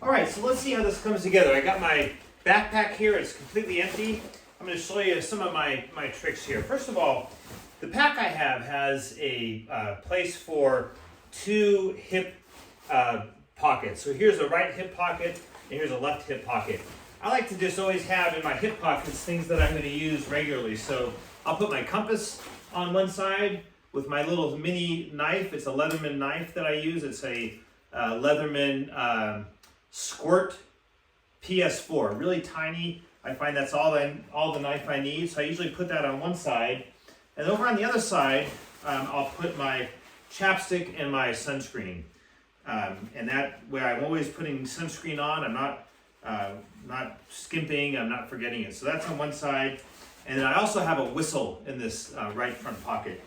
All right, so let's see how this comes together. I got my backpack here, it's completely empty. I'm gonna show you some of my tricks here. First of all, the pack I have has a place for two hip pockets. So here's a right hip pocket and here's a left hip pocket. I like to just always have in my hip pockets things that I'm gonna use regularly. So I'll put my compass on one side with my little mini knife. It's a Leatherman knife that I use. It's a Leatherman Squirt PS4, really tiny. I find that's all the knife I need. So I usually put that on one side. And over on the other side, I'll put my chapstick and my sunscreen. And that way I'm always putting sunscreen on. I'm not skimping, I'm not forgetting it. So that's on one side. And then I also have a whistle in this right front pocket.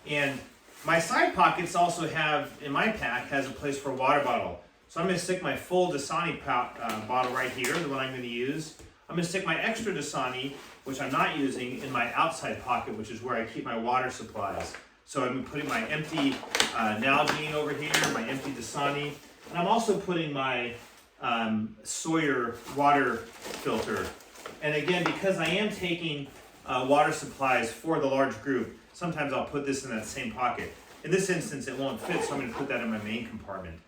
And my side pockets also have, in my pack, has a place for a water bottle. So I'm going to stick my full Dasani bottle right here, the one I'm going to use. I'm going to stick my extra Dasani, which I'm not using, in my outside pocket, which is where I keep my water supplies. So I'm putting my empty Nalgene over here, my empty Dasani, and I'm also putting my Sawyer water filter. And again, because I am taking water supplies for the large group, sometimes I'll put this in that same pocket. In this instance, it won't fit, so I'm going to put that in my main compartment.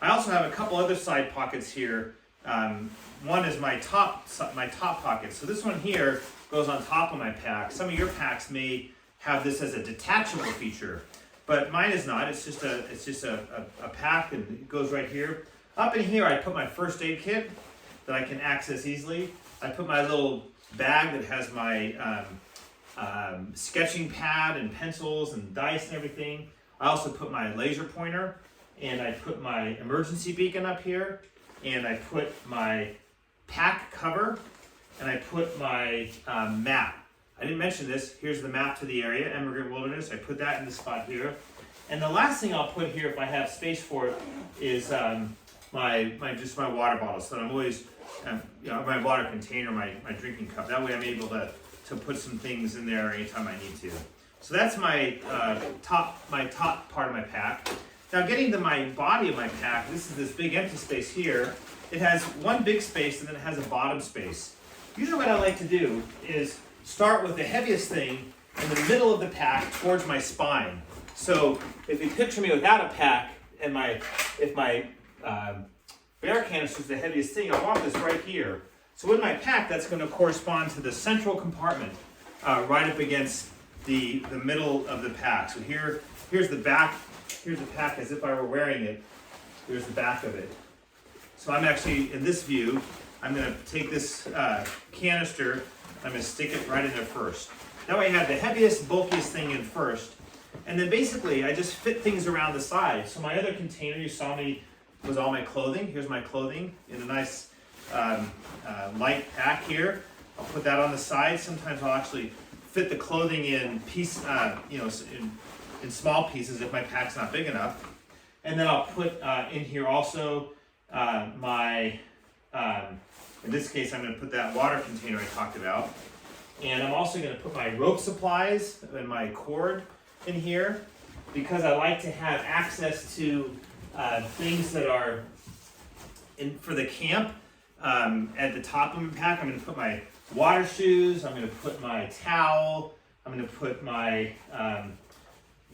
I also have a couple other side pockets here. One is my top pocket. So this one here goes on top of my pack. Some of your packs may have this as a detachable feature, but mine is not. It's just a pack, and it goes right here. Up in here, I put my first aid kit that I can access easily. I put my little bag that has my sketching pad and pencils and dice and everything. I also put my laser pointer, and I put my emergency beacon up here, and I put my pack cover, and I put my map. I didn't mention this. Here's the map to the area, Emigrant Wilderness. I put that in the spot here. And the last thing I'll put here, if I have space for it, is my water bottle. So that I'm always, my water container, my drinking cup. That way I'm able to put some things in there anytime I need to. So that's my top part of my pack. Now getting to my body of my pack, this is this big empty space here. It has one big space and then it has a bottom space. Usually what I like to do is start with the heaviest thing in the middle of the pack towards my spine. So if you picture me without a pack and if my bear canister is the heaviest thing, I want this right here. So with my pack, that's going to correspond to the central compartment right up against the middle of the pack. So here's the back. Here's the pack as if I were wearing it. Here's the back of it. So I'm actually, in this view, I'm going to take this canister, I'm going to stick it right in there first. That way I have the heaviest, bulkiest thing in first. And then basically, I just fit things around the side. So my other container you saw me was all my clothing. Here's my clothing in a nice light pack here. I'll put that on the side. Sometimes I'll actually fit the clothing in in small pieces if my pack's not big enough. And then I'll put in here also in this case I'm going to put that water container I talked about. And I'm also going to put my rope supplies and my cord in here because I like to have access to things that are for the camp. At the top of my pack, I'm going to put my water shoes, I'm going to put my towel, I'm going to put my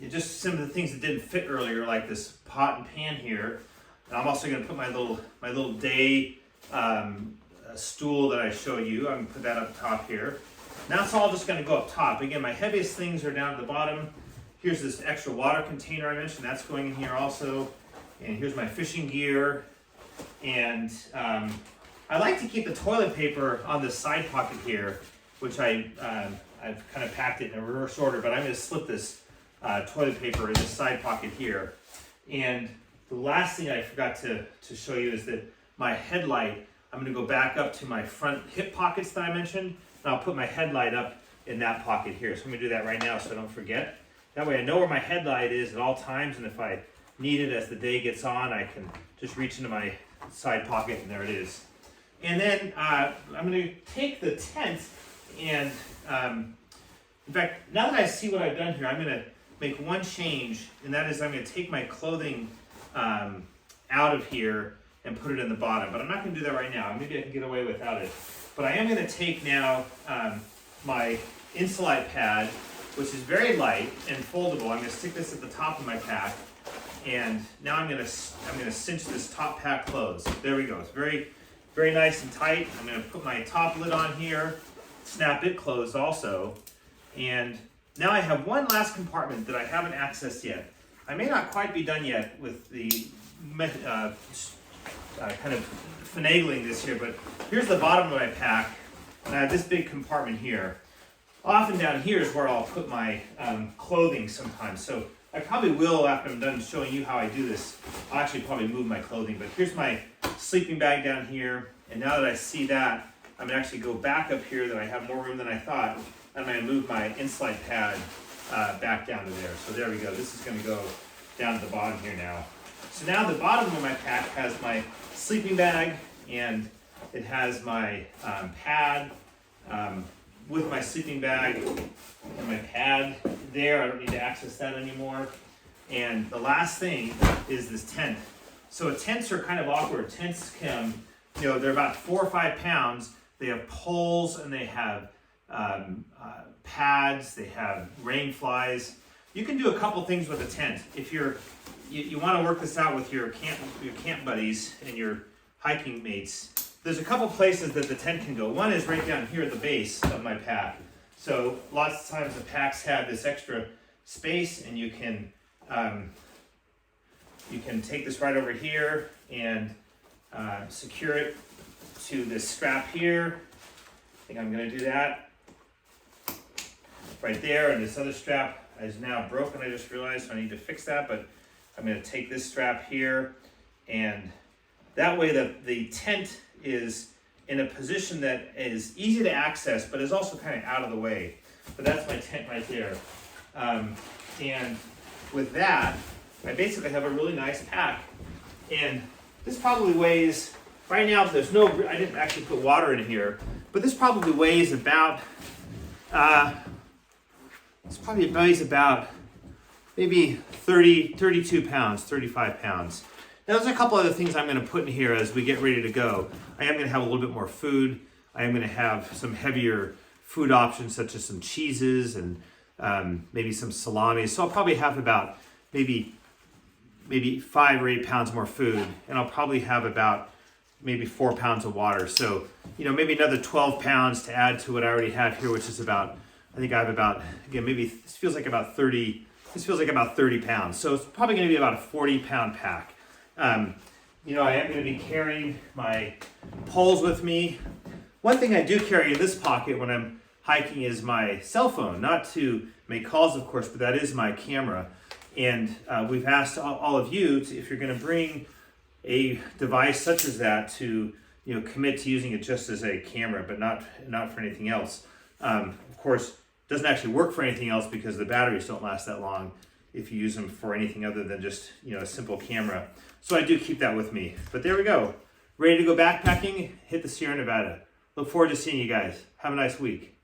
just some of the things that didn't fit earlier, like this pot and pan here. And I'm also going to put my little day stool that I showed you. I'm going to put that up top here. Now it's all just going to go up top. Again, my heaviest things are down at the bottom. Here's this extra water container I mentioned. That's going in here also. And here's my fishing gear. And I like to keep the toilet paper on the side pocket here, which I've kind of packed it in a reverse order, but I'm going to slip this toilet paper in this side pocket here. And the last thing I forgot to show you is that my headlight, I'm going to go back up to my front hip pockets that I mentioned, and I'll put my headlight up in that pocket here. So I'm going to do that right now so I don't forget. That way I know where my headlight is at all times, and if I need it as the day gets on, I can just reach into my side pocket and there it is. And then I'm going to take the tent and, in fact, now that I see what I've done here, I'm going to make one change, and that is I'm going to take my clothing out of here and put it in the bottom. But I'm not going to do that right now. Maybe I can get away without it. But I am going to take now my Insulite pad, which is very light and foldable. I'm going to stick this at the top of my pack, and now I'm going to cinch this top pack closed. There we go. It's very nice and tight. I'm going to put my top lid on here, snap it closed also, and now I have one last compartment that I haven't accessed yet. I may not quite be done yet with the kind of finagling this here, but here's the bottom of my pack, and I have this big compartment here. Often down here is where I'll put my clothing sometimes. So I probably will, after I'm done showing you how I do this, I'll actually probably move my clothing. But here's my sleeping bag down here, and now that I see that, I'm gonna actually go back up here that I have more room than I thought. I'm gonna move my Insulite pad back down to there. So there we go. This is gonna go down to the bottom here now. So now the bottom of my pack has my sleeping bag, and it has my pad with my sleeping bag and my pad there. I don't need to access that anymore. And the last thing is this tent. So tents are kind of awkward. Tents can, they're about 4 or 5 pounds. They have poles and they have pads. They have rain flies. You can do a couple things with a tent. If you want to work this out with your camp buddies and your hiking mates, there's a couple places that the tent can go. One is right down here at the base of my pack. So lots of times the packs have this extra space, and you can take this right over here and secure it to this strap here. I think I'm going to do that right there, and this other strap is now broken. I just realized, so I need to fix that, but I'm going to take this strap here, and that way the tent is in a position that is easy to access, but is also kind of out of the way. But that's my tent right there. And with that, I basically have a really nice pack. And this probably weighs, right now I didn't actually put water in here, but this probably weighs about, maybe 32 pounds, 35 pounds. Now there's a couple other things I'm going to put in here as we get ready to go. I am going to have a little bit more food. I am going to have some heavier food options such as some cheeses and maybe some salami. So I'll probably have about maybe 5 or 8 pounds more food, and I'll probably have about maybe 4 pounds of water. So, maybe another 12 pounds to add to what I already have here, which is about, I think I have about, again, maybe this feels like about 30 pounds. So it's probably going to be about a 40-pound pack. I am going to be carrying my poles with me. One thing I do carry in this pocket when I'm hiking is my cell phone, not to make calls, of course, but that is my camera. And we've asked all of you if you're going to bring a device such as that to, commit to using it just as a camera, but not for anything else. Of course, it doesn't actually work for anything else because the batteries don't last that long if you use them for anything other than just, a simple camera. So I do keep that with me. But there we go. Ready to go backpacking? Hit the Sierra Nevada. Look forward to seeing you guys. Have a nice week.